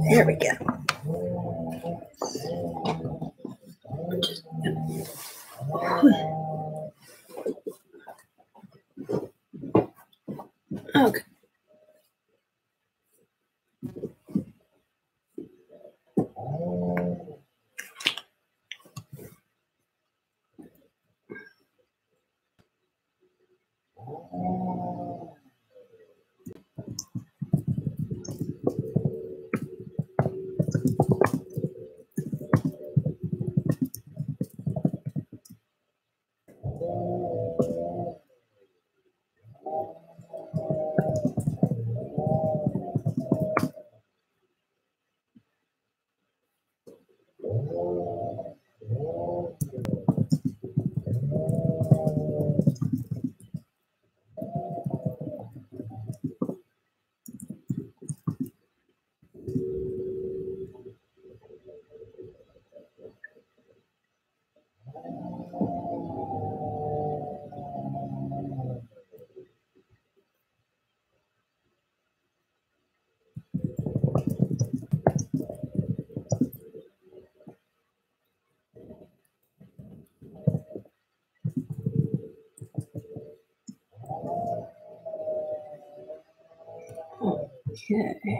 There we go. Okay. Okay.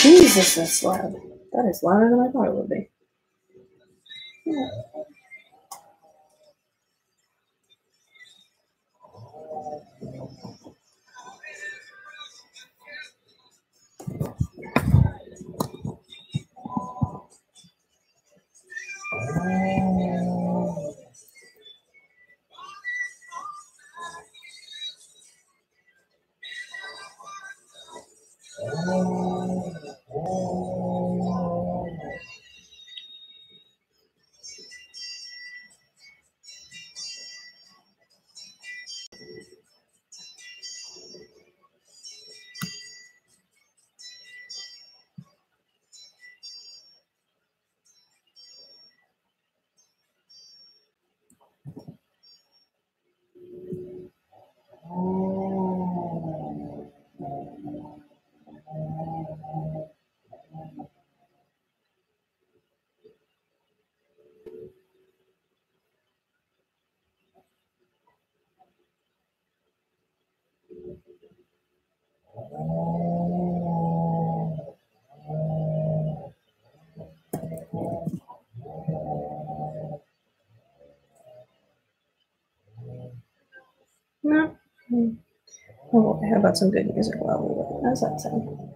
Jesus, that's loud. That is louder than I thought it would be. Yeah. No. Oh, how about some good music while we wait? How's that sound?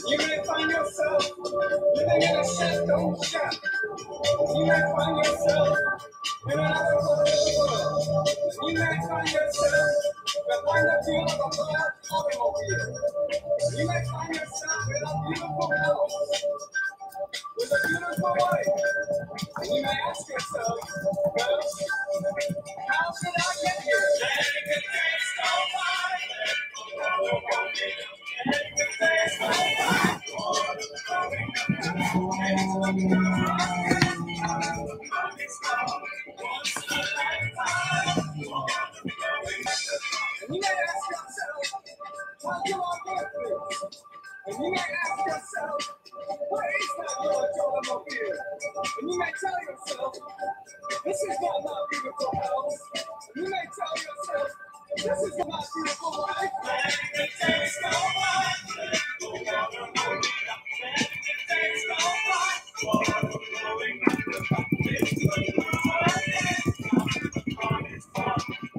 You may find yourself living in a shadow shack. You may find yourself in another part of the world. You may find yourself behind the wheel of a black automobile. You may find yourself in a beautiful house with a beautiful wife. And you may ask yourself, well, how did I get here? Let the days go by. Let the days go by. yourself, this is not my beautiful house. You may tell yourself, this is not my beautiful life. Let the days go by.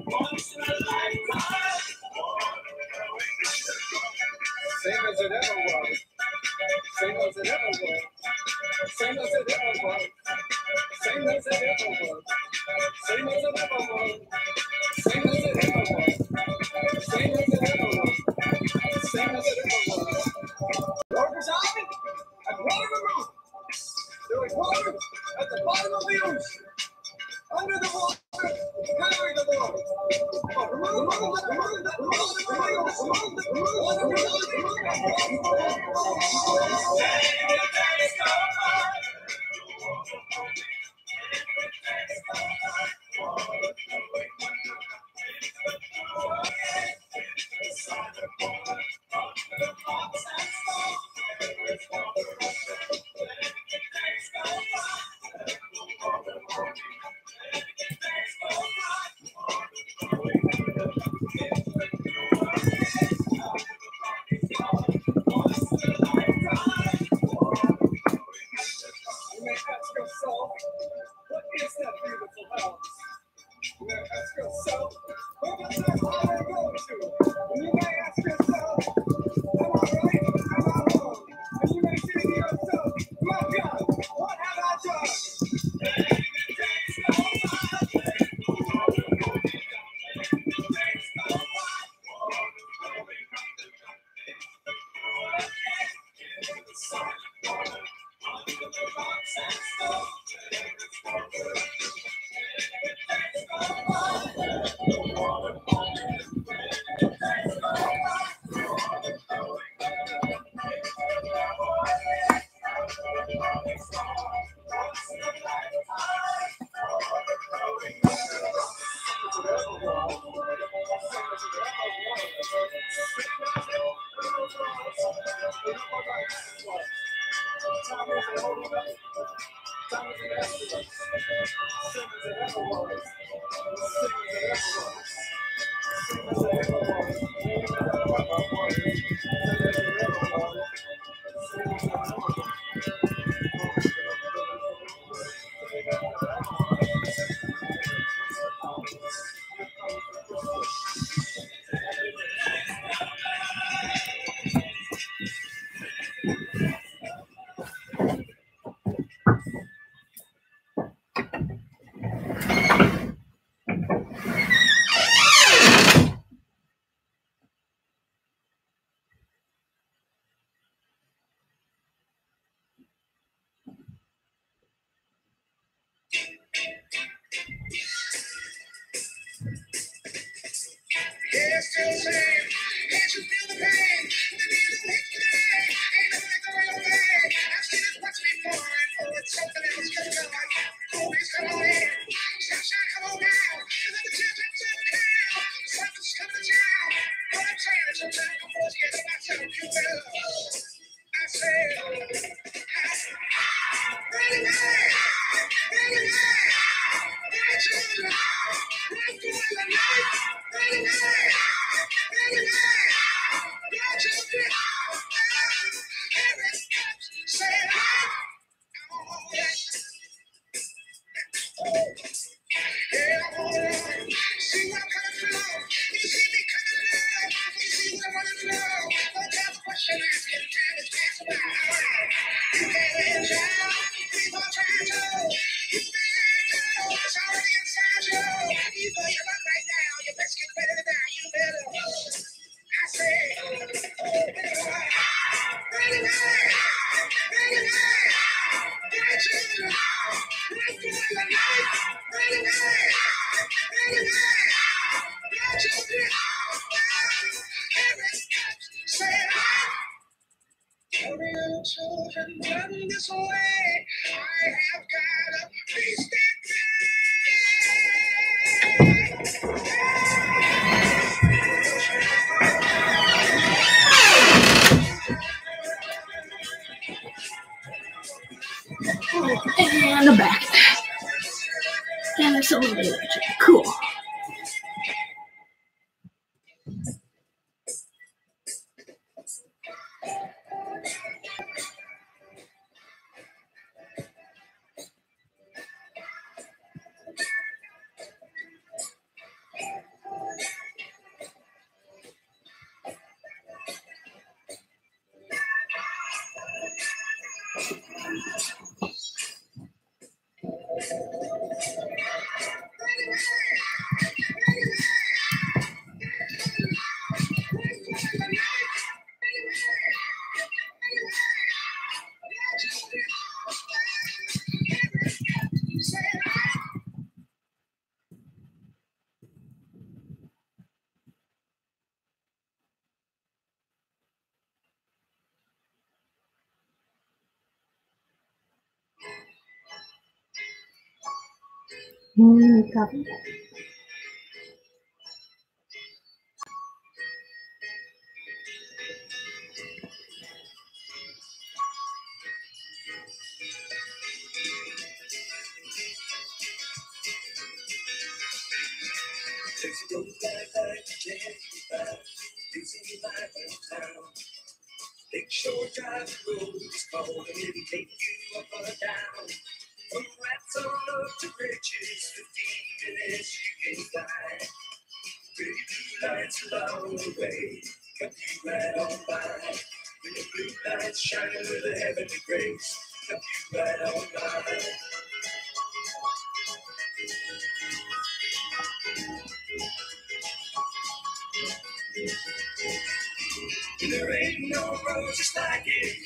Once in a lifetime. Same as it ever was. Same as it ever was. Same as it ever was. Same as it ever was. Same as it ever was. Same as it ever was. Same as it ever was. Same as it ever was. Workers out at one of the roof. There is water at the bottom of the ocean. Under the water, carry the water. You may ask yourself, what is that beautiful house? You may ask yourself, what was that I go to? And you may ask yourself, am I right? Am I wrong? And you may say to yourself, my God, what have I done? Canvas elevator. Cool. Copy. Make sure drive the road is cold and it'll take you up or down. From rats on up to bridges, 15 minutes you can fly. Pretty blue lights along the way, cut you right on by. When the blue lights shine with a heavenly grace, cut you right on by. There ain't no roses like it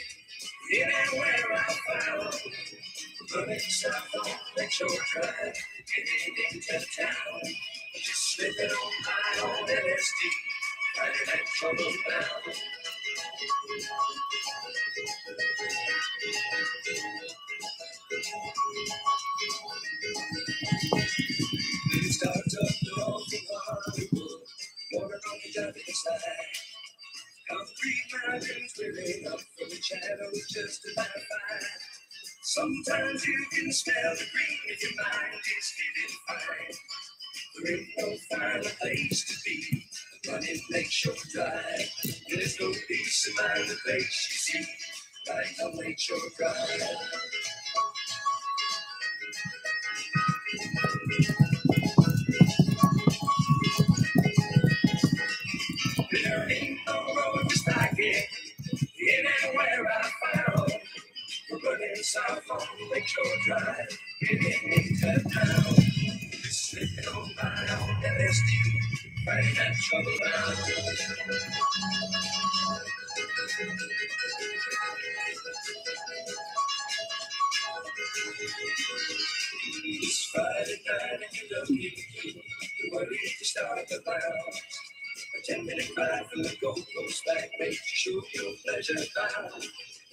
anywhere I found. Running south on Lakeshore Drive, getting into town. Just slipping on by on LSD, finding that trouble bound. It starts up north of Hollywood, water on the other side. Concrete mountains rearing up from the shadows just about fine. Sometimes you can smell the green if your mind is feeling fine. There ain't no finer place to be than running Lakeshore Drive. There's no peace of mind the place you see, like on Lakeshore Drive. There ain't no road just like it anywhere I found. We're running south on Lakeshore Drive, getting into town. Just slipping on by on LSD, fighting that trouble out. It's Friday night and you're lucky, you're ready to start the bounce. A 10-minute ride from the Gold Coast back makes you show your pleasure bound.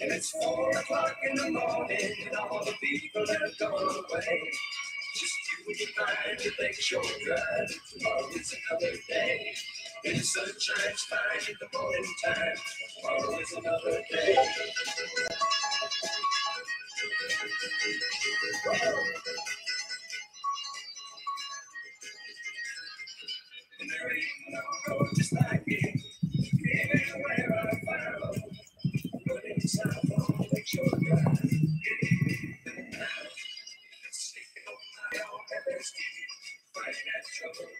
And it's 4 o'clock in the morning and all the people have gone away. Just you and your mind to Lakeshore Drive. Tomorrow is another day. And the sun shines fine in the morning time. Tomorrow is another day. And there ain't no road just like it anywhere I found. Running south on Lakeshore Drive. Sleeping on my own LSD, fighting that trouble.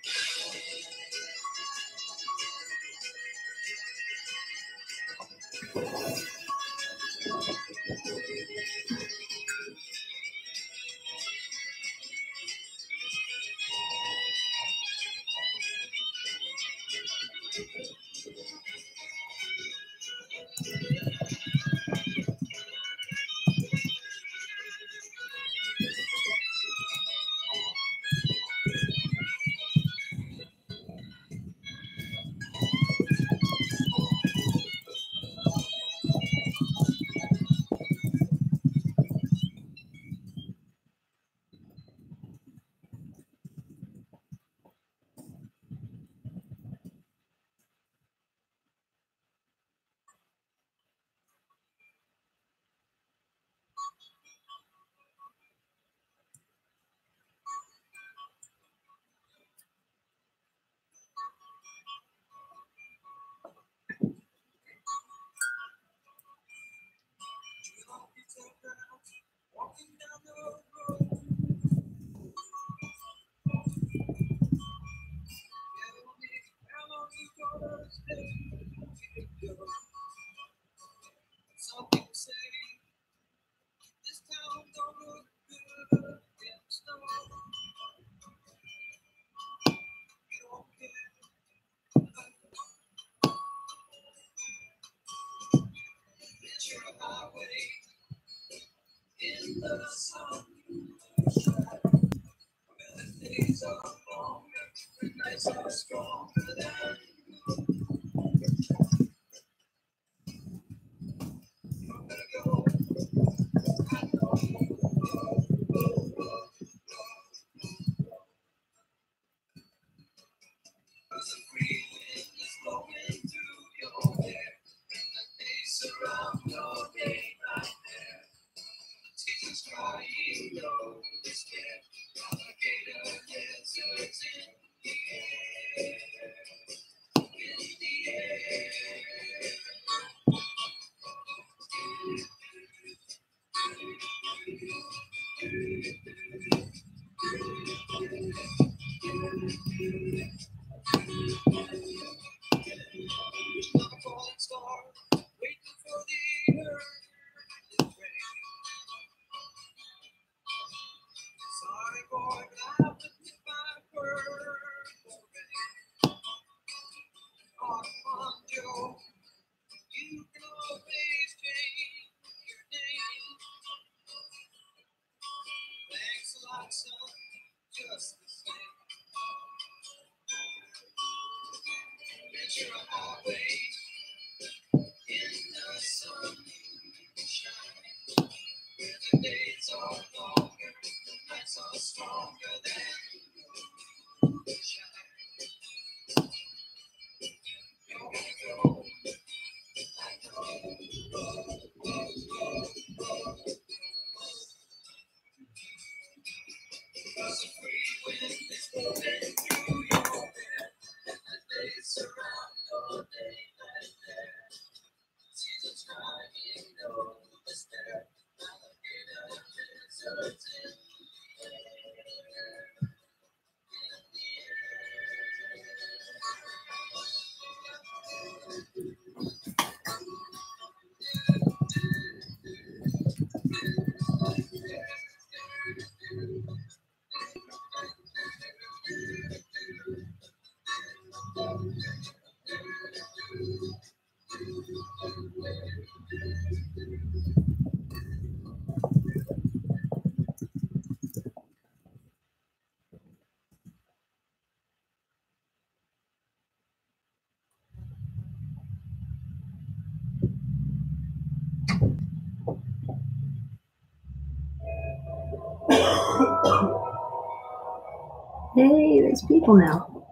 Hey, there's people now.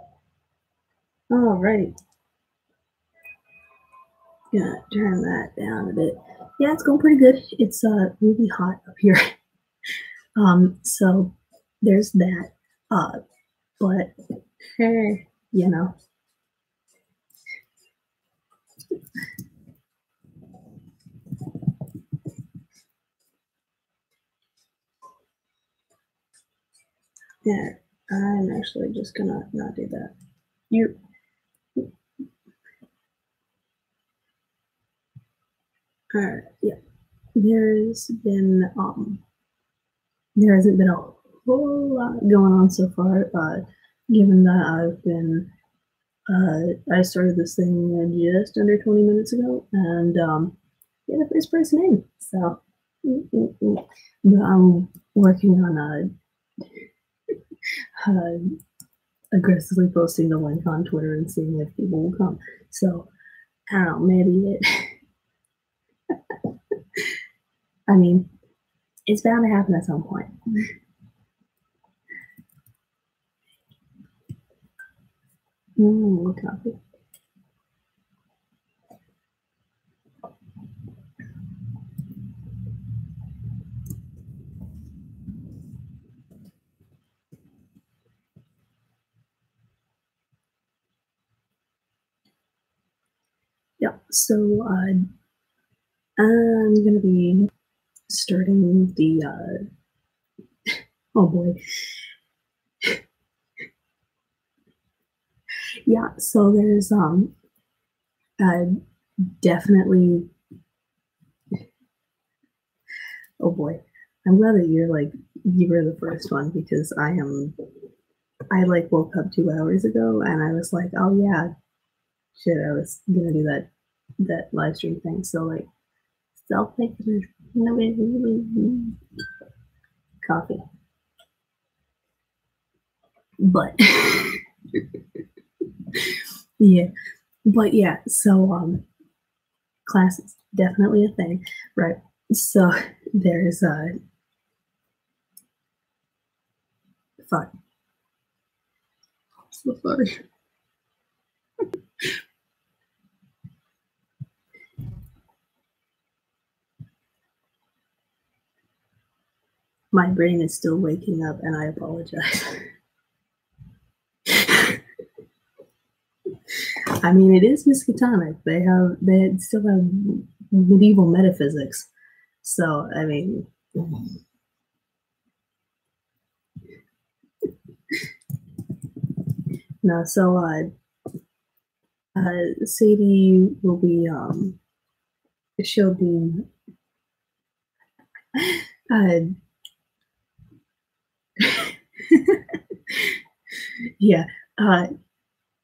All right. Gonna turn that down a bit. Yeah, it's going pretty good. It's really hot up here. So there's that. But hey, you know. Yeah, I'm actually just gonna not do that. You. Alright, yeah. There hasn't been a whole lot going on so far, given that I've been I started this thing just under 20 minutes ago, and yeah, the first person in. So but I'm working on aggressively posting the link on Twitter and seeing if people will come. So I don't know, maybe it. I mean, it's bound to happen at some point. Copy. Yeah, so I'm gonna be starting the oh boy. Yeah, so there's definitely, oh boy, I'm glad that you're like you were the first one because I like woke up 2 hours ago and I was like, oh yeah, shit, I was gonna do that live stream thing. So like, self coffee, but yeah, but yeah. So class is definitely a thing, right? So there's fuck. So sorry. My brain is still waking up, and I apologize. I mean, it is Miskatonic. They still have medieval metaphysics. So I mean, no. So Sadie will be she'll be uh, yeah.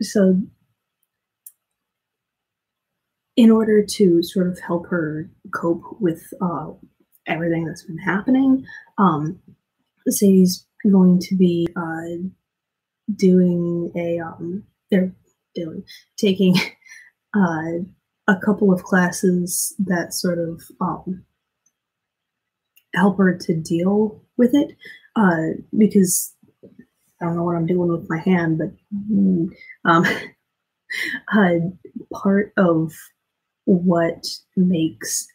So in order to sort of help her cope with everything that's been happening, Sadie's going to be doing they're doing taking a couple of classes that sort of help her to deal with it, because I don't know what I'm doing with my hand, but um, part of what makes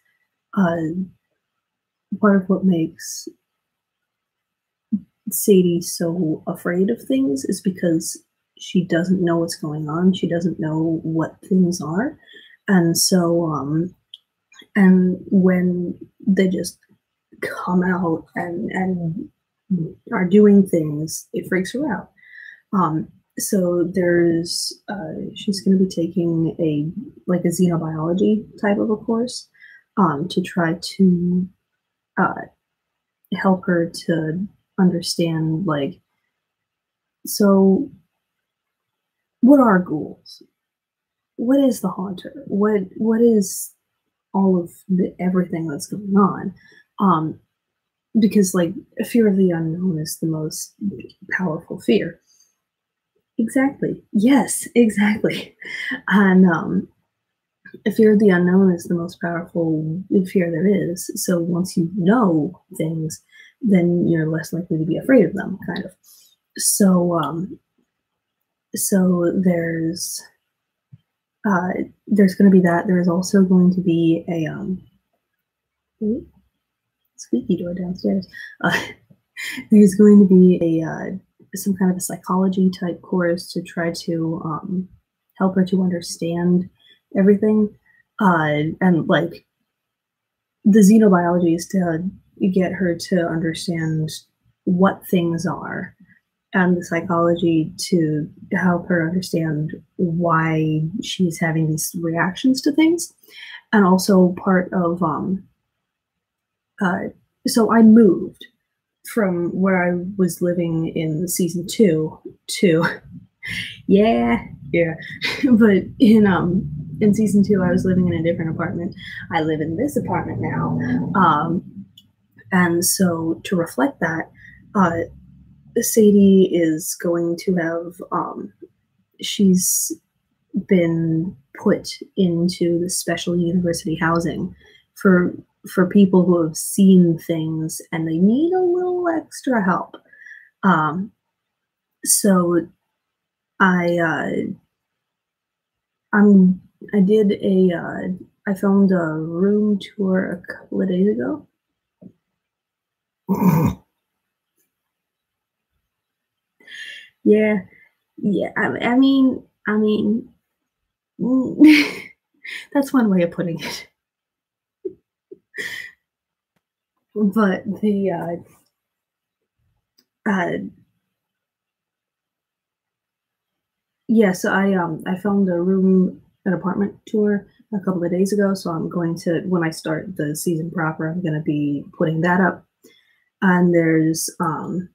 Sadie so afraid of things is because she doesn't know what's going on. She doesn't know what things are. And so, and when they just come out and are doing things, it freaks her out. So she's going to be taking a xenobiology type of a course, to try to help her to understand, like, so what are ghouls? What is the haunter? What is all of everything that's going on? Because like, fear of the unknown is the most powerful fear. Exactly. Yes, exactly. And fear of the unknown is the most powerful fear there is. So once you know things, then you're less likely to be afraid of them, kind of. So so there's going to be that. There's also going to be a squeaky door downstairs. There's going to be a some kind of a psychology type course to try to help her to understand everything, and like, the xenobiology is to get her to understand what things are, and the psychology to help her understand why she's having these reactions to things. And also part of so I moved from where I was living in season 2 to yeah, but in season 2 I was living in a different apartment. I live in this apartment now, and so to reflect that, Sadie is going to have she's been put into the special university housing for people who have seen things and they need a little extra help. So I I filmed a room tour a couple of days ago. Yeah, I mean, that's one way of putting it. But yeah, so I filmed an apartment tour a couple of days ago. So I'm going to, when I start the season proper, I'm going to be putting that up. and there's going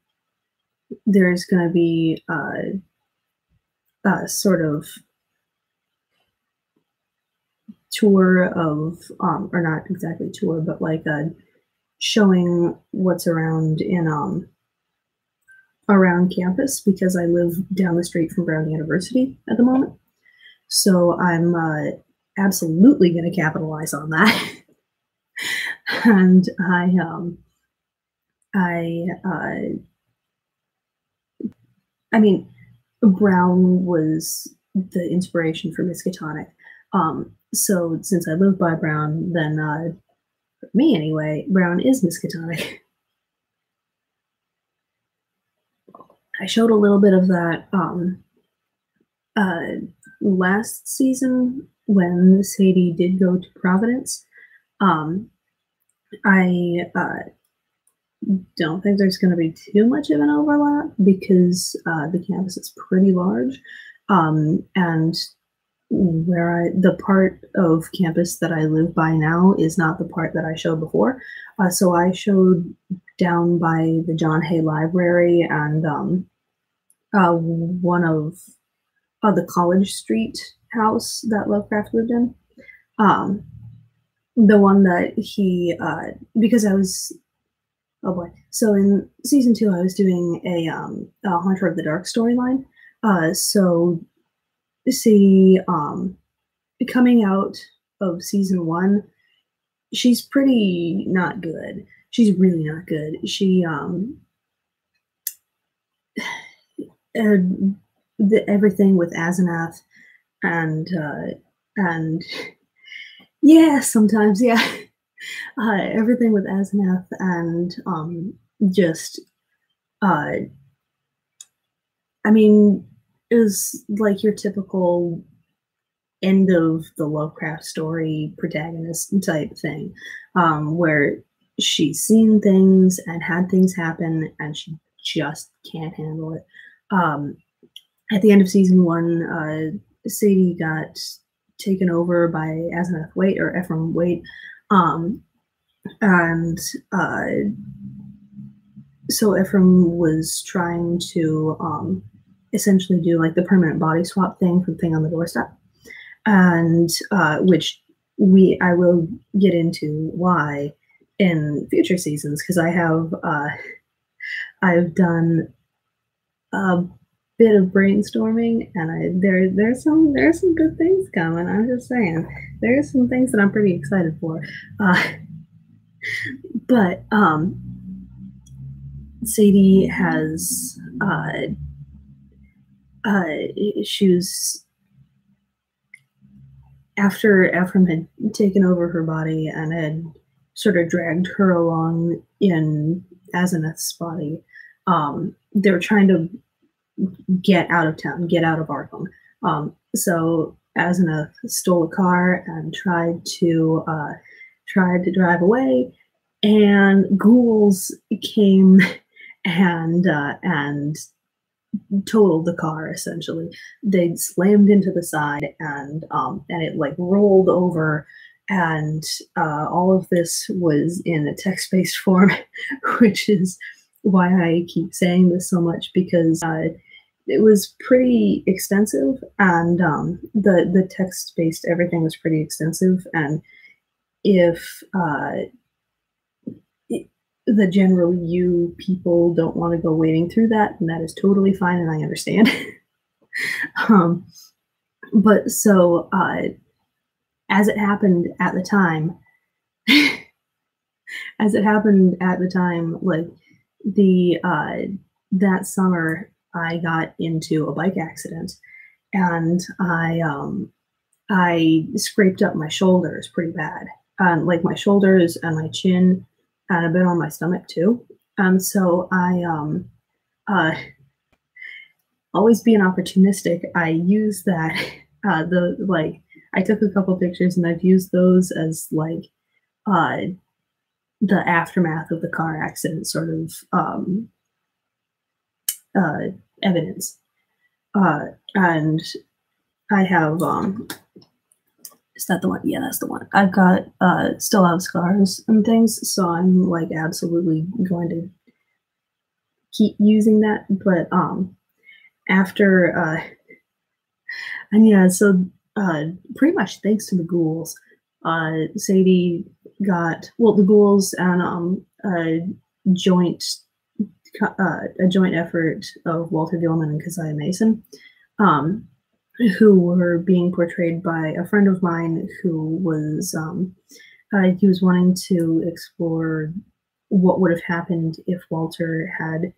to be a sort of tour of, or not exactly tour, but like showing what's around in around campus, because I live down the street from Brown University at the moment. So I'm absolutely going to capitalize on that. And I mean, Brown was the inspiration for MiskU. So since I live by Brown, then for me anyway, Brown is MiskU. I showed a little bit of that last season when Sadie did go to Providence. I don't think there's going to be too much of an overlap because the campus is pretty large, and the part of campus that I live by now is not the part that I showed before. So I showed down by the John Hay Library and one of the College Street house that Lovecraft lived in. The one that he, because I was, oh boy. So in season 2, I was doing a Haunter of the Dark storyline. So see, coming out of season 1, she's pretty not good. She's really not good. She everything with Asenath and yeah, sometimes, yeah. Everything with Asenath and just I mean, it was like your typical end of the Lovecraft story protagonist type thing, where she's seen things and had things happen and she just can't handle it. At the end of season 1, Sadie got taken over by Asenath Waite, or Ephraim Waite, and so Ephraim was trying to essentially do like the permanent body swap thing from Thing on the Doorstep, and which I will get into why in future seasons, because I've done a bit of brainstorming, and there's some good things coming. I'm just saying, there's some things that I'm pretty excited for. But Sadie has she was, after Ephraim had taken over her body and had sort of dragged her along in Asenath's body, they were trying to get out of town, get out of Arkham. So Asenath stole a car and tried to drive away, and ghouls came and totaled the car. Essentially, they slammed into the side, and it like rolled over, and all of this was in a text-based form, which is why I keep saying this so much, because it was pretty extensive, and the text-based everything was pretty extensive, and if the general you people don't want to go wading through that, and that is totally fine, and I understand. But so as it happened at the time, like that summer, I got into a bike accident, and I scraped up my shoulders pretty bad, like my shoulders and my chin, and a bit on my stomach too. So I always being opportunistic, I used that I took a couple pictures, and I've used those as like the aftermath of the car accident sort of evidence. And I have is that the one? Yeah, that's the one. I've got still have scars and things, so I'm like absolutely going to keep using that, but after and yeah, so pretty much thanks to the ghouls, Sadie got the ghouls and joint a joint effort of Walter Gilman and Keziah Mason, um, who were being portrayed by a friend of mine who was he was wanting to explore what would have happened if Walter had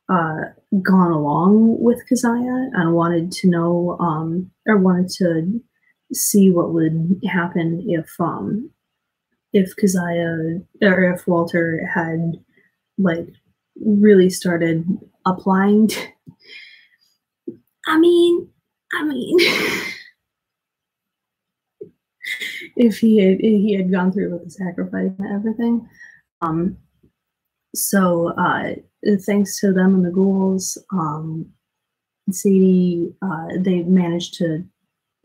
gone along with Keziah and wanted to know or wanted to see what would happen if Keziah or if Walter had like really started applying I mean if he had gone through with the sacrifice and everything. So thanks to them and the ghouls, Sadie they managed to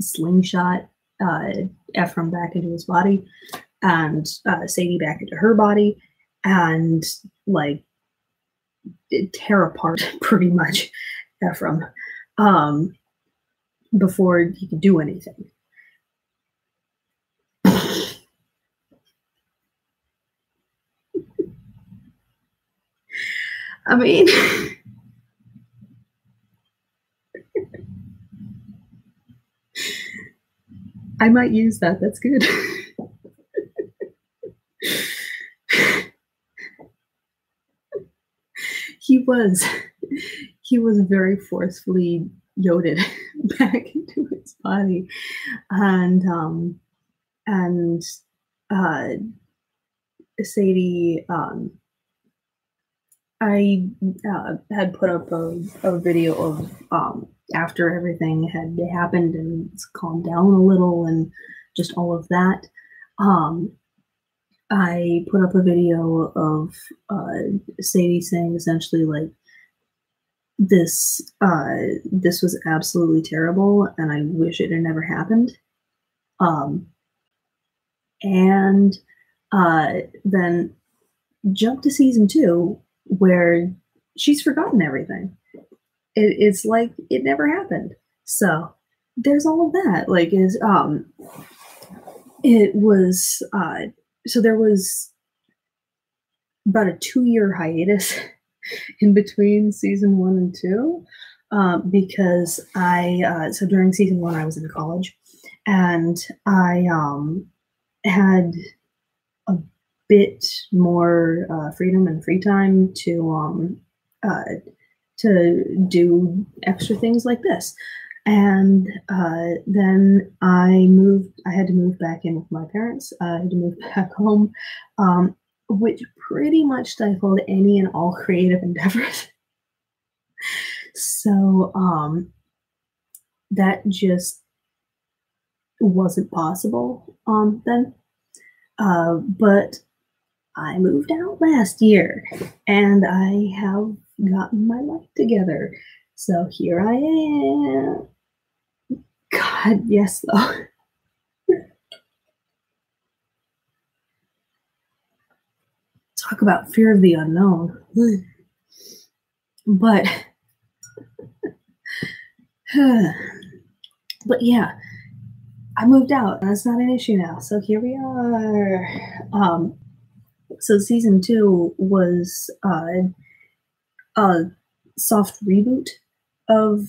slingshot Ephraim back into his body and Sadie back into her body and like tear apart pretty much Ephraim before he could do anything. I mean, I might use that. That's good. He was very forcefully yoded back into his body, and Sadie, I had put up a video of after everything had happened and it's calmed down a little and just all of that. I put up a video of Sadie saying essentially like this was absolutely terrible and I wish it had never happened. And then jump to season 2 where she's forgotten everything. It's like it never happened. So there's all of that. Like it was so there was about a 2-year hiatus in between season 1 and 2 because so during season 1 I was in college and I had a bit more freedom and free time to do extra things like this. And then I had to move back in with my parents. I had to move back home, which pretty much stifled any and all creative endeavors. So that just wasn't possible then. But I moved out last year and I have gotten my life together. So here I am. God, yes, though. Talk about fear of the unknown. But yeah, I moved out. That's not an issue now. So here we are. So season 2 was a soft reboot of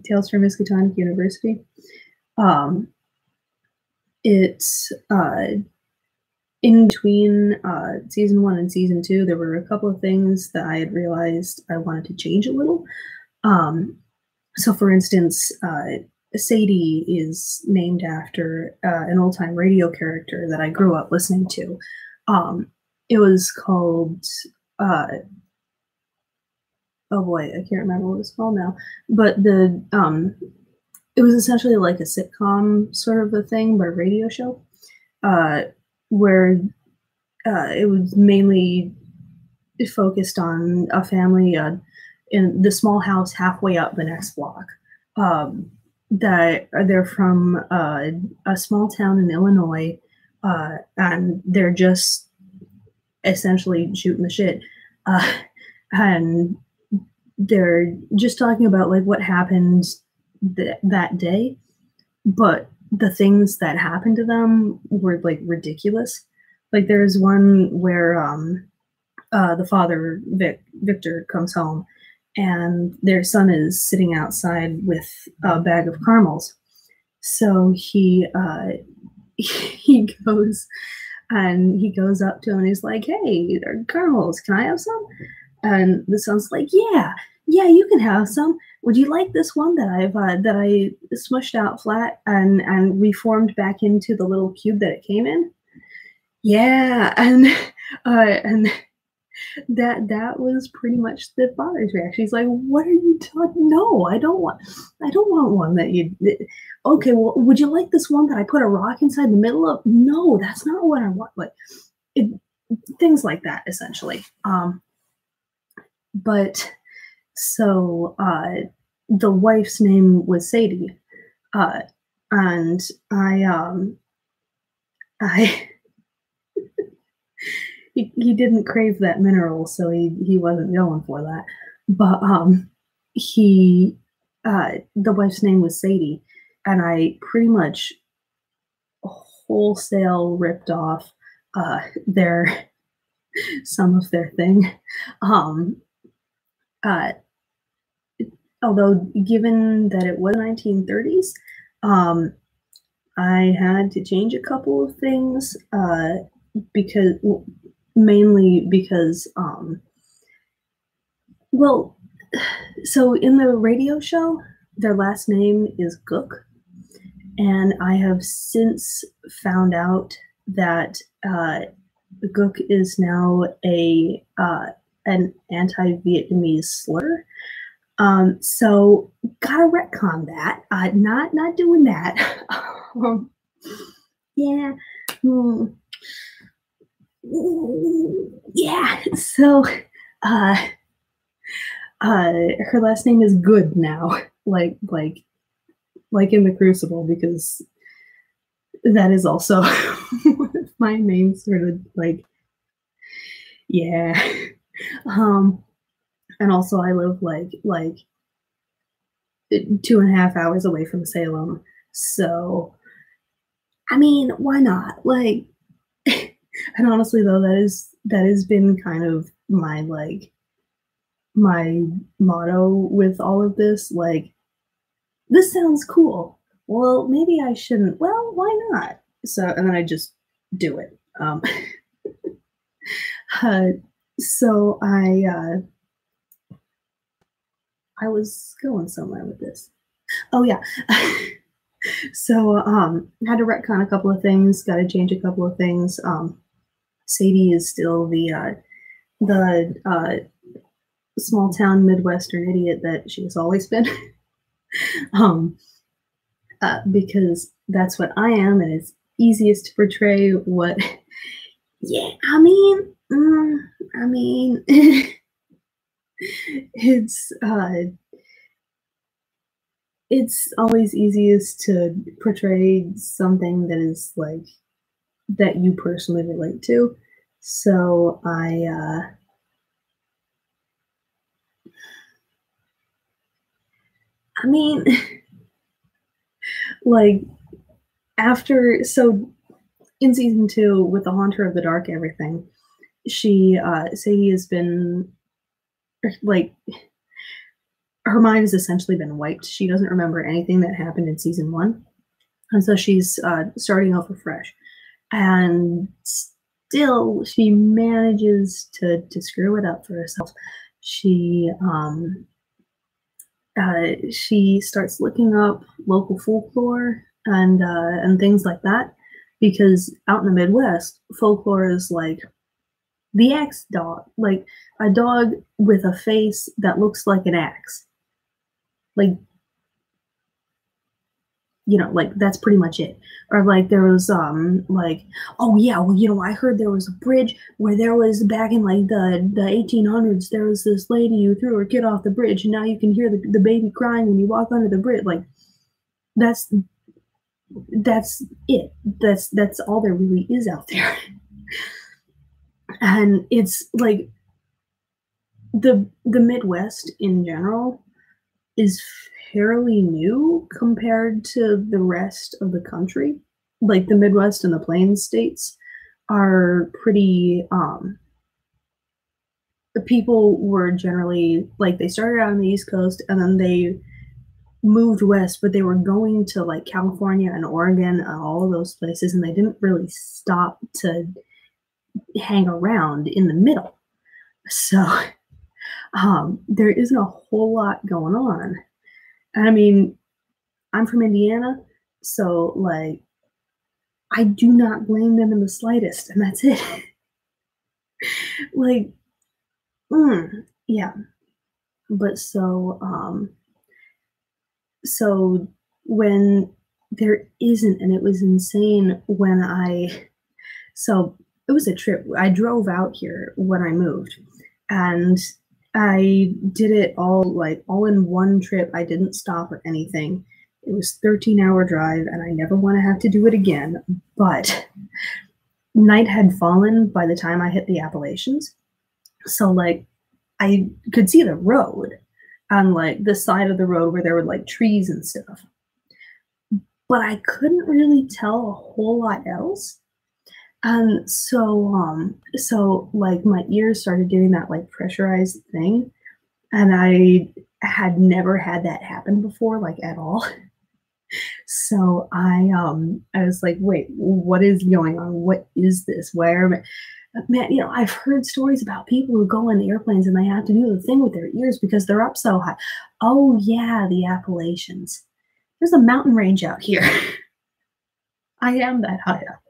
Tales from Miskatonic University. It's in between season 1 and season 2, there were a couple of things that I had realized I wanted to change a little. So, for instance, Sadie is named after an old-time radio character that I grew up listening to. It was called, oh boy, I can't remember what it was called now, but it was essentially like a sitcom sort of a thing, but a radio show, where it was mainly focused on a family in the small house halfway up the next block. That they're from a small town in Illinois, and they're just essentially shooting the shit. uh, and they're just talking about like what happened that day, but the things that happened to them were like ridiculous. Like there's one where the father Victor comes home, and their son is sitting outside with a bag of caramels. So he goes up to him and he's like, "Hey, there are caramels. Can I have some?" And the son's like, "Yeah, yeah, you can have some. Would you like this one that I smushed out flat and reformed back into the little cube that it came in?" Yeah, and that was pretty much the father's reaction. He's like, "What are you talking? No, I don't want one that you. Okay, well, would you like this one that I put a rock inside the middle of? No, that's not what I want." Like, it, things like that, essentially. But so the wife's name was Sadie, uh, and I he didn't crave that mineral, so he wasn't going for that. But he the wife's name was Sadie, and I pretty much wholesale ripped off their some of their thing. Um, uh, Although, given that it was 1930s, um, I had to change a couple of things because, well, mainly because, well, so in the radio show, their last name is Gook, and I have since found out that Gook is now an anti-Vietnamese slur. So gotta retcon that. Not doing that. Um, yeah. mm, yeah. So uh her last name is Good now. Like in the Crucible, because that is also one of my main sort of like, yeah. And also I live like 2.5 hours away from Salem. So I mean, why not? Like, and honestly though, that has been kind of my motto with all of this. Like, this sounds cool. Well, maybe I shouldn't. Well, why not? So, and then I just do it. Uh, so I was going somewhere with this. Oh yeah. So had to retcon a couple of things, got to change a couple of things. Sadie is still the small town Midwestern idiot that she has always been. um, because that's what I am, and it's easiest to portray what. Yeah, I mean, it's always easiest to portray something that is like that you personally relate to. So I mean, like after so in season 2 with the Haunter of the Dark, everything, she Sadie has been like her mind has essentially been wiped. She doesn't remember anything that happened in season 1, and so she's starting over fresh. And still, she manages to screw it up for herself. She starts looking up local folklore and things like that, because out in the Midwest, folklore is like the axe dog, like a dog with a face that looks like an axe. Like, you know, like that's pretty much it. Or like there was like, oh yeah, well, you know, I heard there was a bridge where there was back in like the 1800s, there was this lady who threw her kid off the bridge, and now you can hear the baby crying when you walk under the bridge. Like that's it. That's all there really is out there. And it's like the Midwest in general is fairly new compared to the rest of the country. Like the Midwest and the Plains states are pretty the people were generally like they started out on the East Coast and then they moved west, but they were going to like California and Oregon and all of those places, and they didn't really stop to hang around in the middle. So there isn't a whole lot going on. I mean, I'm from Indiana, so like I do not blame them in the slightest, and that's it. Like, yeah. But so when there isn't, and it was insane when so it was a trip. I drove out here when I moved, and I did it all in one trip. I didn't stop or anything. It was 13-hour drive, and I never want to have to do it again. But night had fallen by the time I hit the Appalachians, so like I could see the road on like the side of the road where there were like trees and stuff, but I couldn't really tell a whole lot else. And so like my ears started doing that like pressurized thing, and I had never had that happen before, like at all. So I was like, wait, what is going on? What is this? Where man, I've heard stories about people who go in airplanes and they have to do the thing with their ears because they're up so high. Oh yeah, the Appalachians. There's a mountain range out here. I am that high up.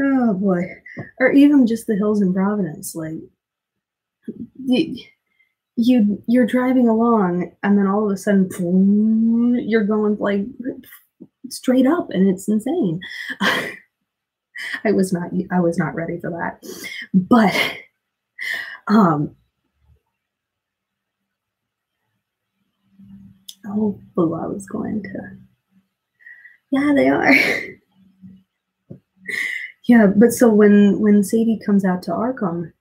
Oh boy. Or even just the hills in Providence. Like you're driving along and then all of a sudden you're going like straight up and it's insane. I was not ready for that. But oh, I was going to. Yeah, they are. Yeah, but so when Sadie comes out to Arkham,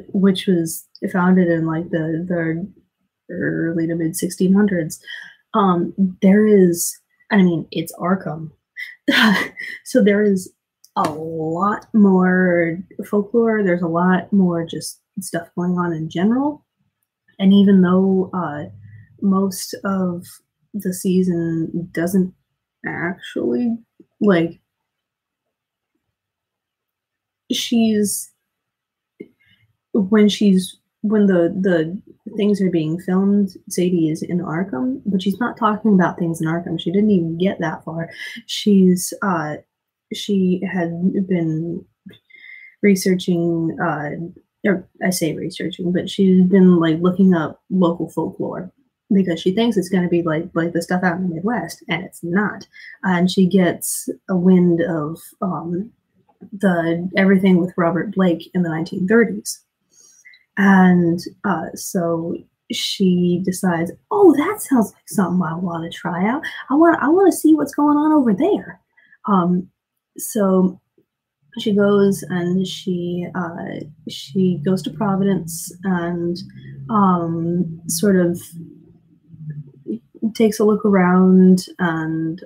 which was founded in like the early to mid 1600s, there is, I mean, it's Arkham, so there is a lot more folklore. There's a lot more just stuff going on in general, and even though most of the season doesn't actually like when the things are being filmed, Sadie is in Arkham, but she's not talking about things in Arkham. She didn't even get that far. She had been researching or I say researching, but she's been like looking up local folklore because she thinks it's going to be like the stuff out in the Midwest, and it's not. And she gets a wind of the everything with Robert Blake in the 1930s, and so she decides, oh, that sounds like something I want to try out. I want to see what's going on over there. So she goes and she goes to Providence and sort of takes a look around and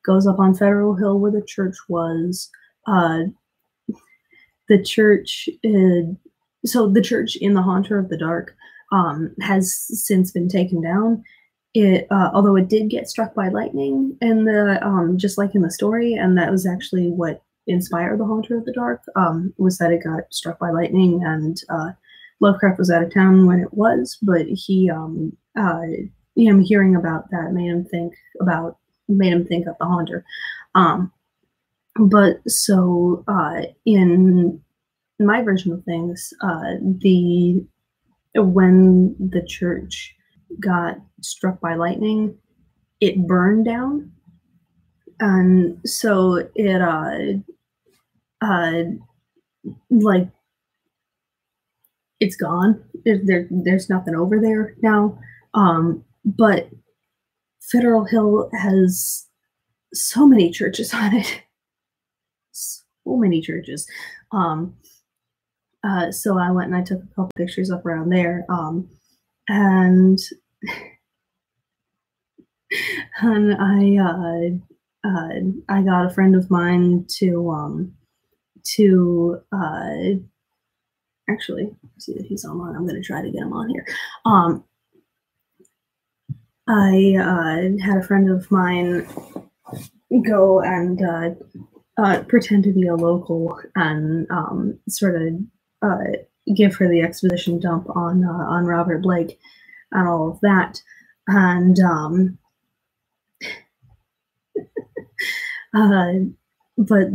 goes up on Federal Hill where the church was. The church, so the church in the Haunter of the Dark has since been taken down. It, although it did get struck by lightning in the just like in the story, and that was actually what inspired the Haunter of the Dark, was that it got struck by lightning, and Lovecraft was out of town when it was, but him hearing about that made him think of the Haunter. But so in my version of things, when the church got struck by lightning, it burned down, and so it like it's gone. There's nothing over there now. But Federal Hill has so many churches on it. So many churches. So I went and I took a couple pictures up around there, and and I got a friend of mine to actually see that he's online. I'm gonna try to get him on here. I had a friend of mine go and pretend to be a local and sort of give her the exposition dump on Robert Blake and all of that, and but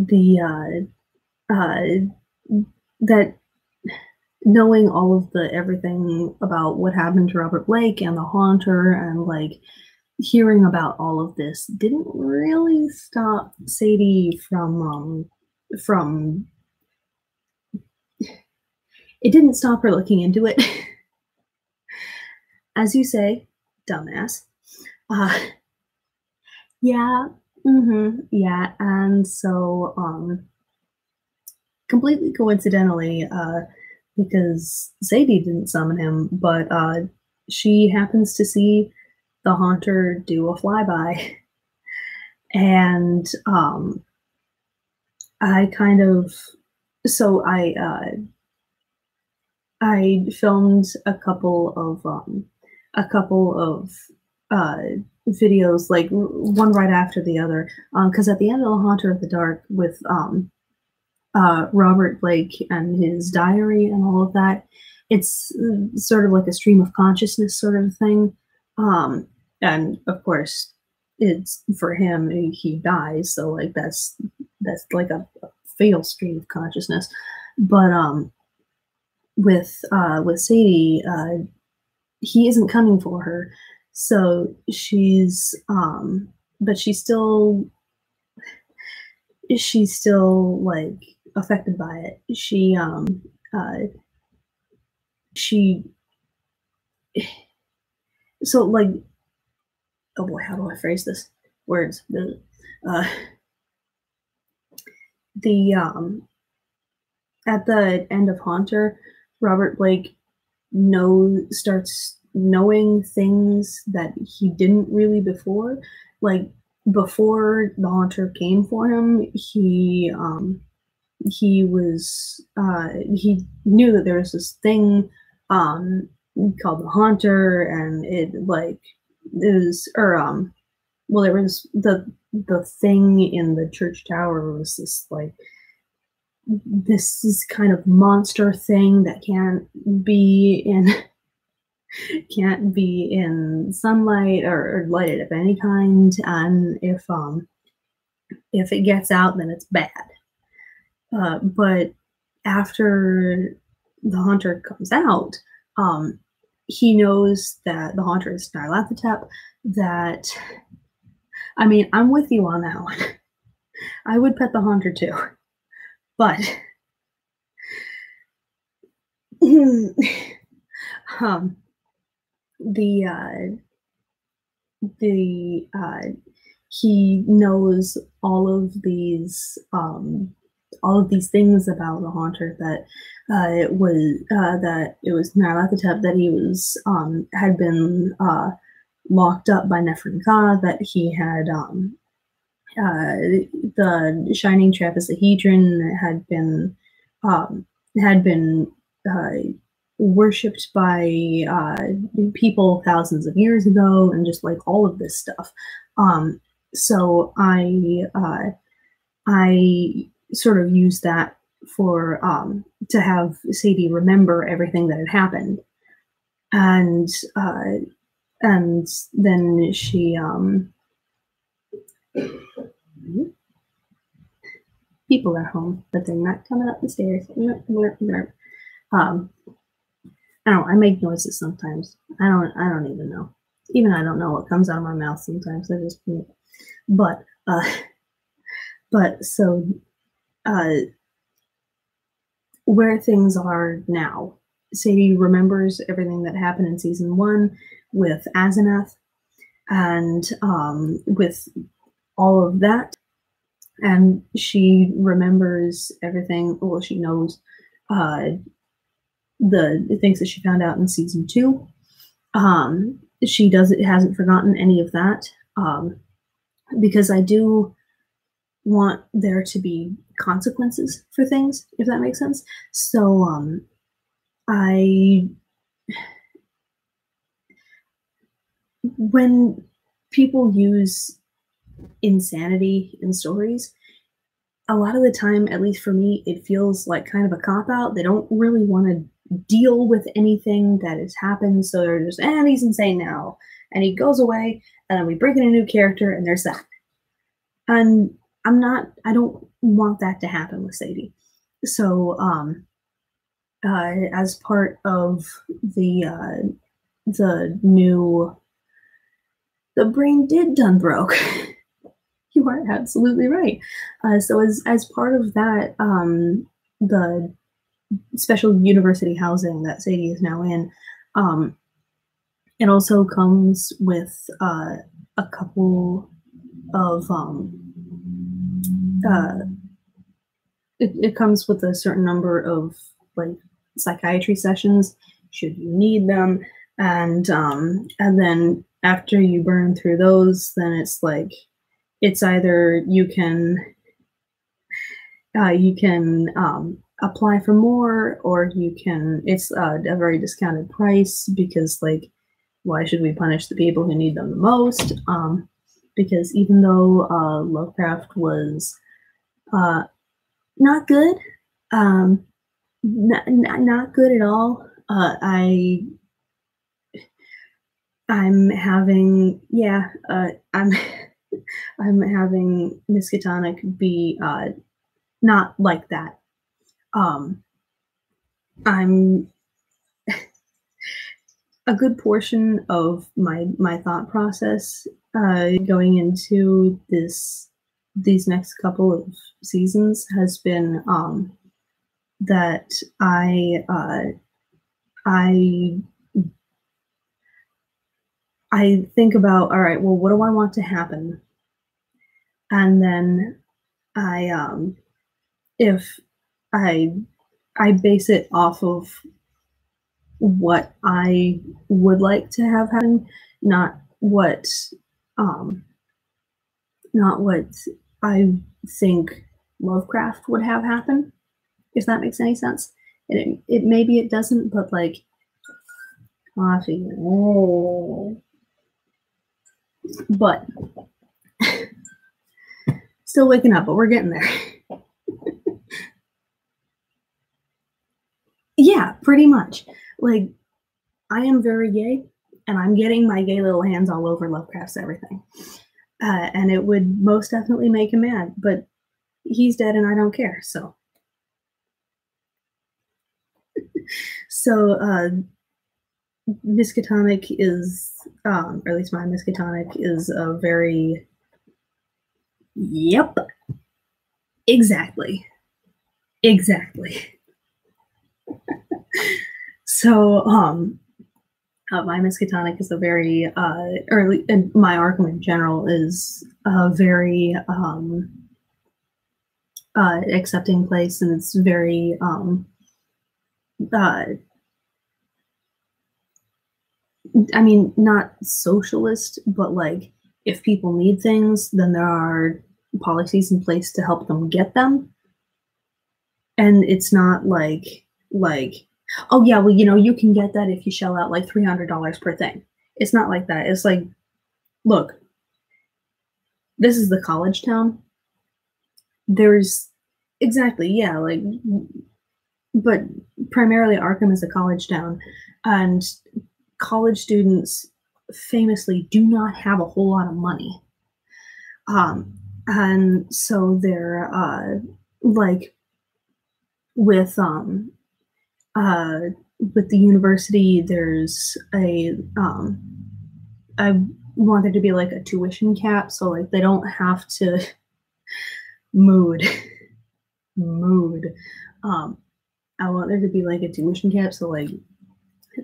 that knowing all of the everything about what happened to Robert Blake and the Haunter and like hearing about all of this didn't really stop Sadie from it didn't stop her looking into it. As you say, dumbass. Yeah, yeah, and so completely coincidentally, because Sadie didn't summon him, but she happens to see the Haunter do a flyby, and I kind of so I filmed a couple of videos, like one right after the other, because at the end of the Haunter of the Dark with Robert Blake and his diary and all of that, it's sort of like a stream of consciousness sort of thing, and of course it's for him, he dies, so like that's like a fatal stream of consciousness. But with Sadie, he isn't coming for her, so she's but she's still like affected by it. She so like, oh boy, how do I phrase this? Words. At the end of Haunter, Robert Blake starts knowing things that he didn't really before. Like before the Haunter came for him, he knew that there was this thing called the Haunter, and it was the thing in the church tower was this kind of monster thing that can't be in sunlight or lighted of any kind, and if it gets out, then it's bad. But after the Haunter comes out, he knows that the Haunter is Nyarlathotep. That, I mean, I'm with you on that one. I would pet the Haunter too, but he knows all of these things about the Haunter, that it was Nyarlathotep, that he was had been locked up by Nefertiti, that he had the shining trapezohedron had been worshipped by people thousands of years ago, and just like all of this stuff. So I sort of used that for to have Sadie remember everything that had happened, and then she people are home, but they're not coming up the stairs. I don't know, I make noises sometimes. I don't even know. Even I don't know what comes out of my mouth sometimes. I just, but so where things are now, Sadie remembers everything that happened in season 1 with Asenath, and with all of that, and she remembers everything. Well, she knows the things that she found out in season 2. She hasn't forgotten any of that, because I do want there to be consequences for things, if that makes sense. So I when people use insanity in stories, a lot of the time, at least for me, it feels like kind of a cop out. They don't really want to deal with anything that has happened, so they're just, he's insane now, and he goes away, and then we bring in a new character, and there's that. And I don't want that to happen with Sadie. So, as part of the new, the brain did done broke. You are absolutely right. So as part of that, the special university housing that Sadie is now in, it also comes with a couple of it comes with a certain number of like psychiatry sessions should you need them, and then after you burn through those, then it's like it's either you can apply for more, or it's a very discounted price, because like, why should we punish the people who need them the most? Because even though Lovecraft was not good, not good at all, I'm having I'm having Miskatonic be not like that. I'm a good portion of my thought process going into these next couple of seasons has been that I think about, all right, well, what do I want to happen? And then if I base it off of what I would like to have happen, not what I think Lovecraft would have happen, if that makes any sense. It maybe it doesn't, but like coffee. Oh. But still waking up, but we're getting there. Yeah, pretty much. Like, I am very gay, and I'm getting my gay little hands all over Lovecraft's everything. And it would most definitely make him mad, but he's dead and I don't care, so. So, Miskatonic is, or at least my Miskatonic is a very, yep, exactly. So, my Miskatonic is a very, and my Arkham in general is a very accepting place, and it's very I mean, not socialist, but like, if people need things, then there are policies in place to help them get them. And it's not like, oh yeah, well, you can get that if you shell out like $300 per thing. It's not like that. It's like, look, this is the college town. There's exactly, yeah, like, but primarily Arkham is a college town, and college students famously do not have a whole lot of money. And so they're like with the university, there's I want there to be like a tuition cap, so like they don't have to mood. I want there to be like a tuition cap, so like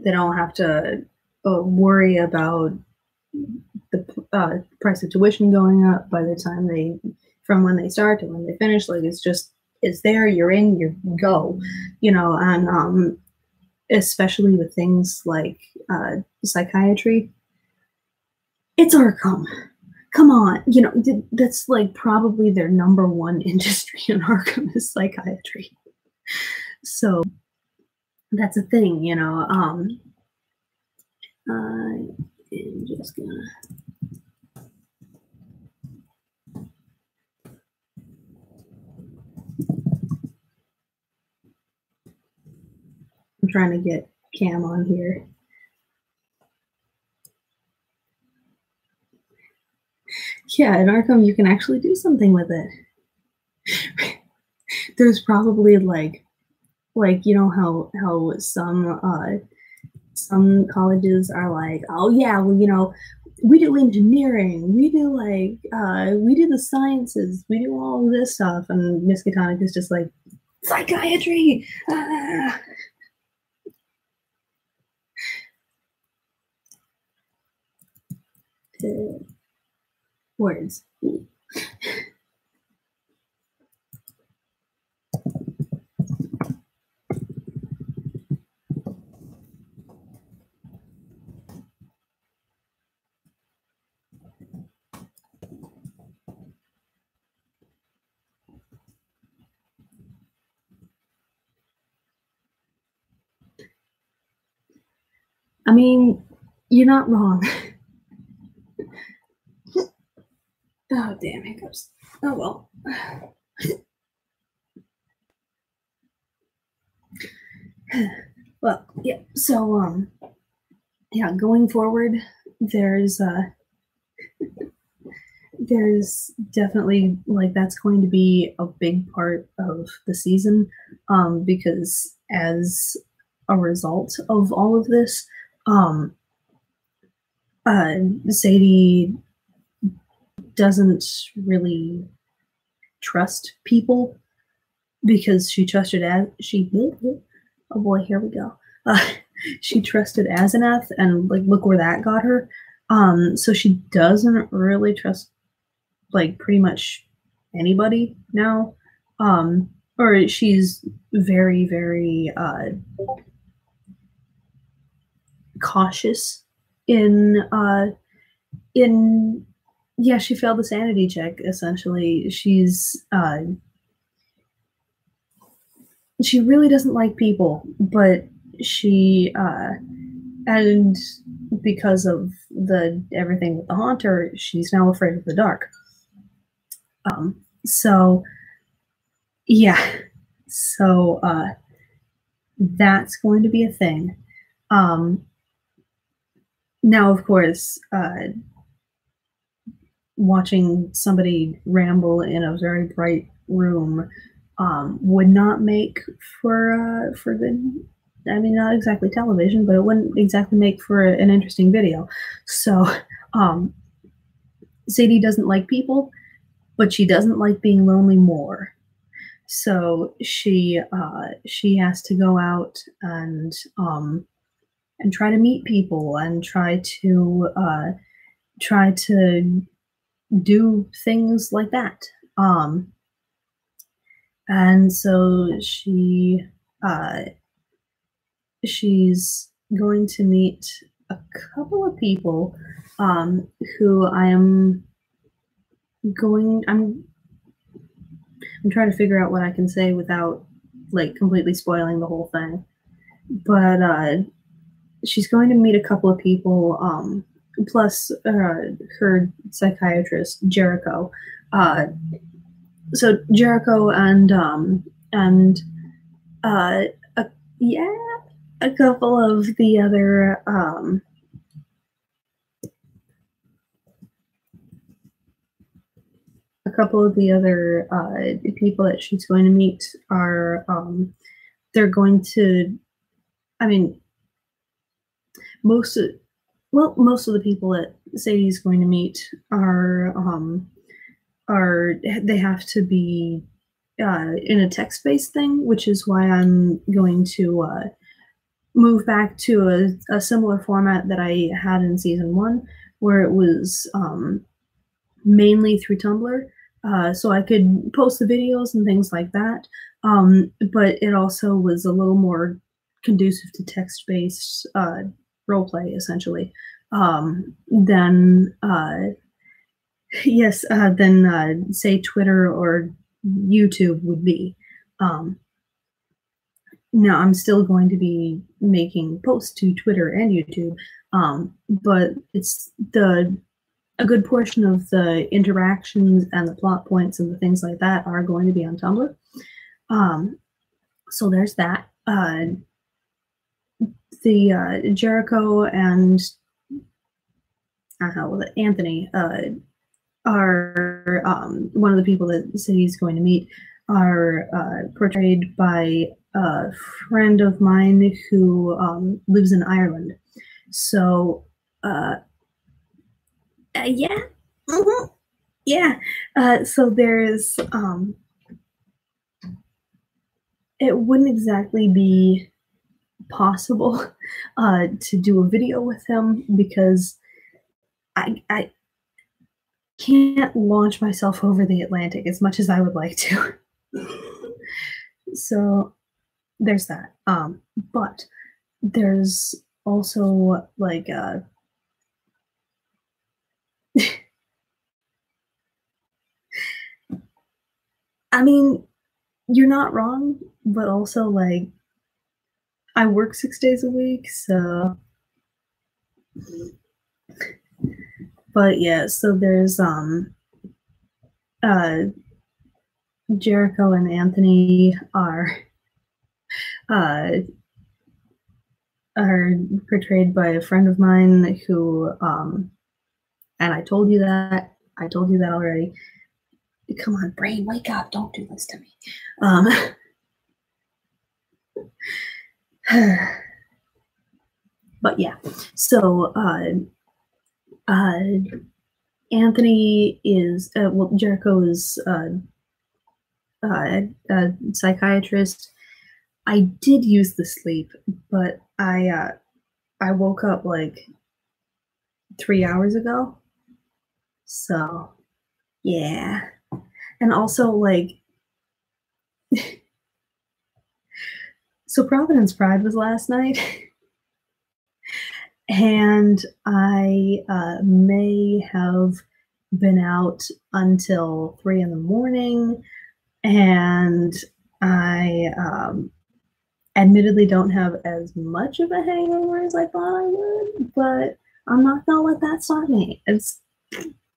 they don't have to worry about the price of tuition going up by the time from when they start to when they finish. Like, it's there, you're in, you go, and especially with things like psychiatry. It's Arkham. Come on, you know, that's like probably their number one industry in Arkham is psychiatry. So that's a thing, you know. I am just gonna. I'm trying to get Cam on here. Yeah, in Arkham, you can actually do something with it. There's probably like you know how some colleges are like, oh yeah, well, you know, we do engineering, we do like we do the sciences, we do all of this stuff, and Miskatonic is just like psychiatry. Words. I mean, you're not wrong. Oh, damn hiccups. Oh, well. Well, yeah, so, yeah, going forward, there's definitely, like, that's going to be a big part of the season, because as a result of all of this, Sadie doesn't really trust people because she trusted oh boy, here we go. She trusted Asenath, and like look where that got her. So she doesn't really trust like pretty much anybody now. Or she's very, very cautious in yeah, she failed the sanity check essentially. She really doesn't like people, but she and because of the everything with the haunter, she's now afraid of the dark. So yeah, so that's going to be a thing. Now, of course, watching somebody ramble in a very bright room would not make for good. I mean, not exactly television, but it wouldn't exactly make for an interesting video. So, Sadie doesn't like people, but she doesn't like being lonely more. So she has to go out and try to meet people and try to do things like that. And so she's going to meet a couple of people who I'm trying to figure out what I can say without like completely spoiling the whole thing. But she's going to meet a couple of people, plus her psychiatrist Jericho. So Jericho and a couple of the other people that she's going to meet are they're going to, I mean, most of the people that Sadie's going to meet are they have to be in a text-based thing, which is why I'm going to move back to a similar format that I had in season 1, where it was mainly through Tumblr, so I could post the videos and things like that. But it also was a little more conducive to text-based roleplay, essentially, then yes, then say Twitter or YouTube would be. Now, I'm still going to be making posts to Twitter and YouTube, but it's a good portion of the interactions and the plot points and the things like that are going to be on Tumblr. So there's that. The Jericho and Anthony are one of the people that said he's going to meet are portrayed by a friend of mine who lives in Ireland. So yeah, yeah. So there's it wouldn't exactly be possible to do a video with him because I can't launch myself over the Atlantic as much as I would like to. So there's that. But there's also like I mean, you're not wrong, but also like I work 6 days a week, so but yeah, so there's Jericho and Anthony are portrayed by a friend of mine who and I told you that already. Come on, brain, wake up, don't do this to me. But yeah, so Anthony is well, Jericho is a psychiatrist. I did use the sleep, but I woke up like 3 hours ago. So yeah, and also like so Providence Pride was last night. And I may have been out until 3 in the morning, and I admittedly don't have as much of a hangover as I thought I would, but I'm not gonna let that stop me.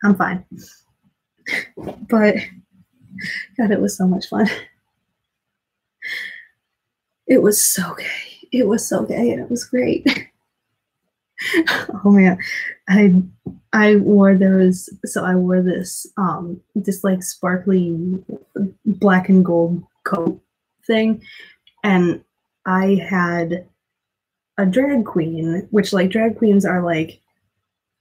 I'm fine. But God, it was so much fun. It was so gay. It was so gay, and it was great. Oh man, I wore this this like sparkly black and gold coat thing, and I had a drag queen, which like drag queens are like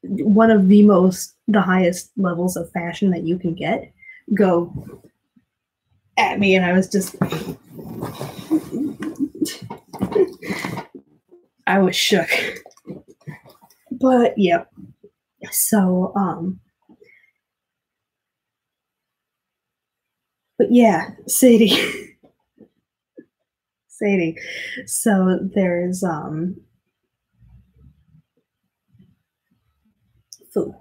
one of the highest levels of fashion that you can get, go at me, and I was just I was shook. But yeah, so but yeah, Sadie. So there's food.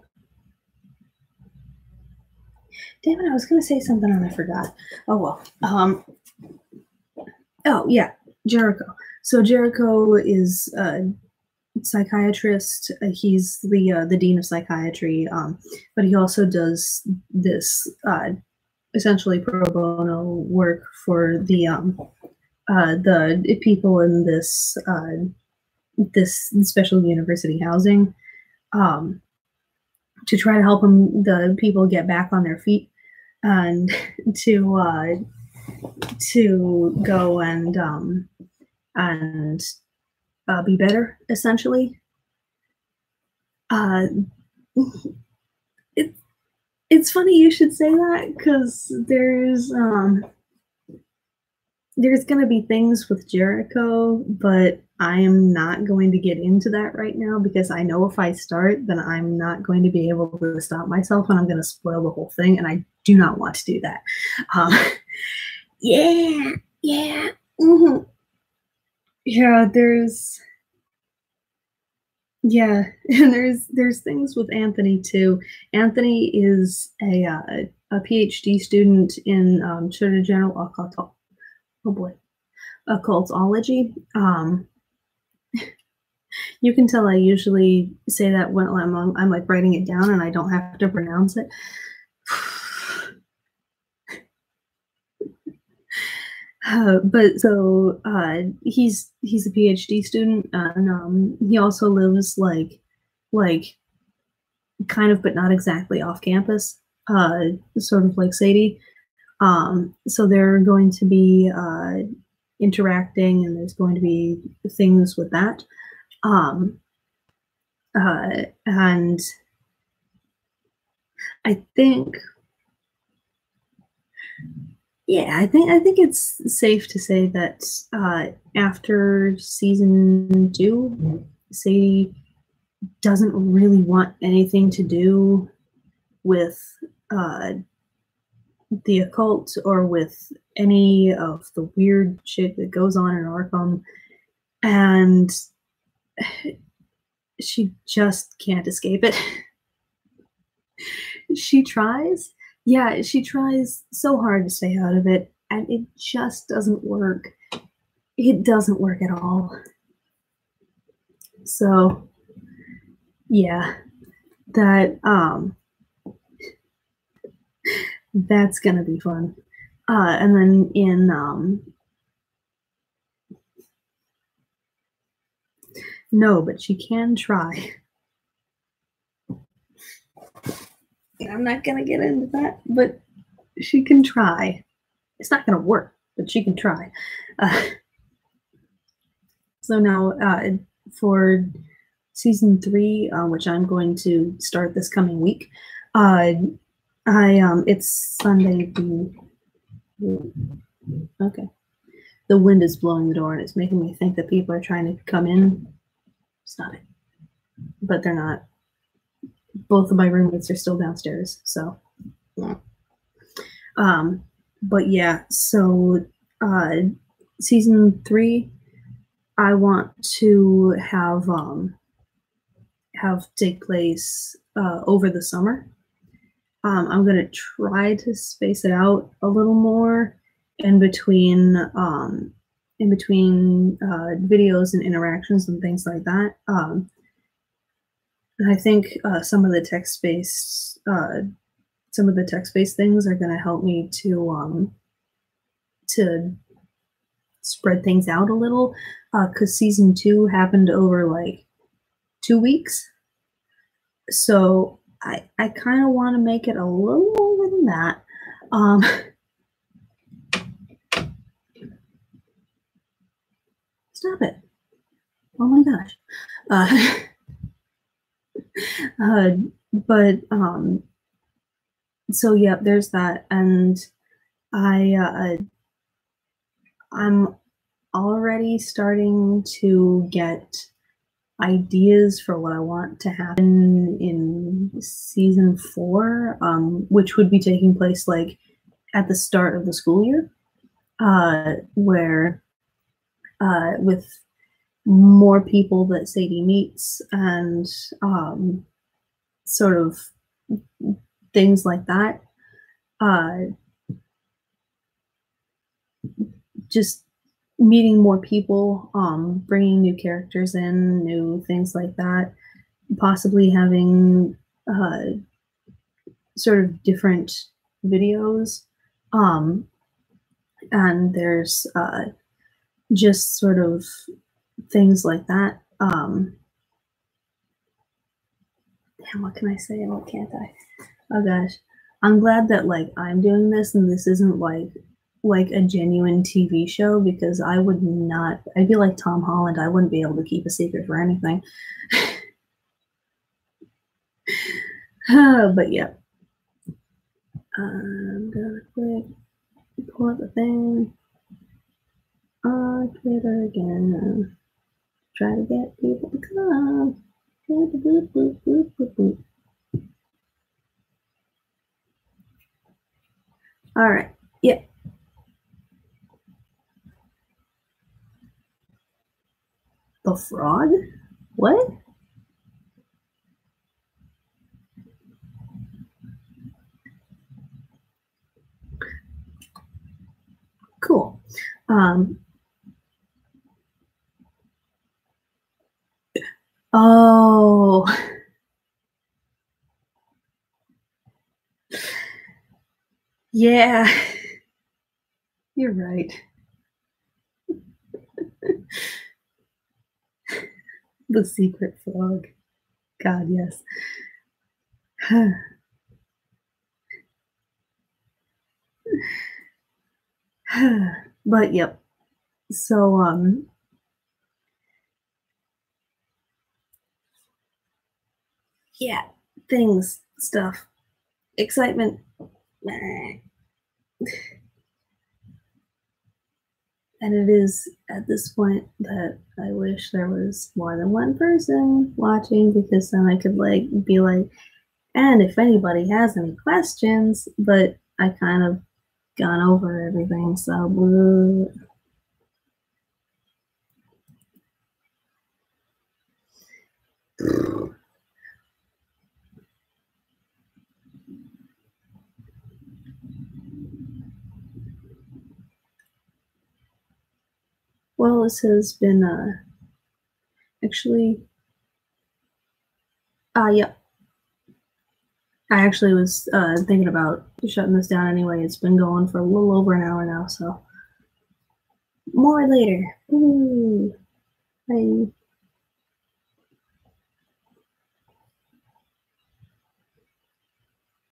Damn it, I was gonna say something and I forgot. Oh well. Oh yeah, Jericho. So Jericho is psychiatrist. He's the dean of psychiatry, but he also does this essentially pro bono work for the people in this this special university housing, to try to help the people get back on their feet and to go and be better, essentially. It's funny you should say that, because there's going to be things with Jericho, but I am not going to get into that right now, because I know if I start, then I'm not going to be able to stop myself, and I'm going to spoil the whole thing, and I do not want to do that. Yeah. Mm-hmm. Yeah, yeah, and there's things with Anthony too. Anthony is a PhD student in sort of general occult. Oh boy, occultology. You can tell I usually say that when I'm like writing it down and I don't have to pronounce it. But so he's a PhD student, and he also lives like kind of, but not exactly off campus, sort of like Sadie. So they're going to be interacting, and there's going to be things with that. Um, and I think, yeah, I think it's safe to say that after season 2, Sadie doesn't really want anything to do with uh, the occult or with any of the weird shit that goes on in Arkham, and she just can't escape it. She tries. Yeah, she tries so hard to stay out of it, and it just doesn't work. It doesn't work at all. So, yeah, that that's gonna be fun. And then in no, but she can try. I'm not gonna get into that, but she can try. It's not gonna work, but she can try. Uh, so now for season 3, which I'm going to start this coming week, it's Sunday. Okay, the wind is blowing the door and it's making me think that people are trying to come in. Stop it, but they're not. Both of my roommates are still downstairs, so. But yeah, so season 3, I want to have take place over the summer. I'm gonna try to space it out a little more in between videos and interactions and things like that. And I think some of the text-based things are going to help me to spread things out a little, because season 2 happened over like 2 weeks, so I kind of want to make it a little longer than that. Stop it! Oh my gosh. But so yeah, there's that, and I'm already starting to get ideas for what I want to happen in season 4, which would be taking place like at the start of the school year, where with more people that Sadie meets and sort of things like that. Just meeting more people, bringing new characters in, new things like that, possibly having sort of different videos. And there's just sort of things like that. What can I say? What can't I? Oh gosh. I'm glad that like I'm doing this and this isn't like a genuine TV show, because I would not. I'd be like Tom Holland. I wouldn't be able to keep a secret for anything. But yeah. I'm gonna quick pull up the thing on Twitter again. Try to get people to come. Boop, boop, boop, boop, boop, boop. All right. Yeah. The frog? What? Cool. Oh. Yeah. You're right. The secret frog. God, yes. But yep. So yeah, things, stuff, excitement. And it is at this point that I wish there was more than one person watching, because then I could like be like, and if anybody has any questions, but I kind of gone over everything, so boo. Well, this has been actually yeah. I actually was thinking about shutting this down anyway. It's been going for a little over an hour now, so more later. Ooh, bye.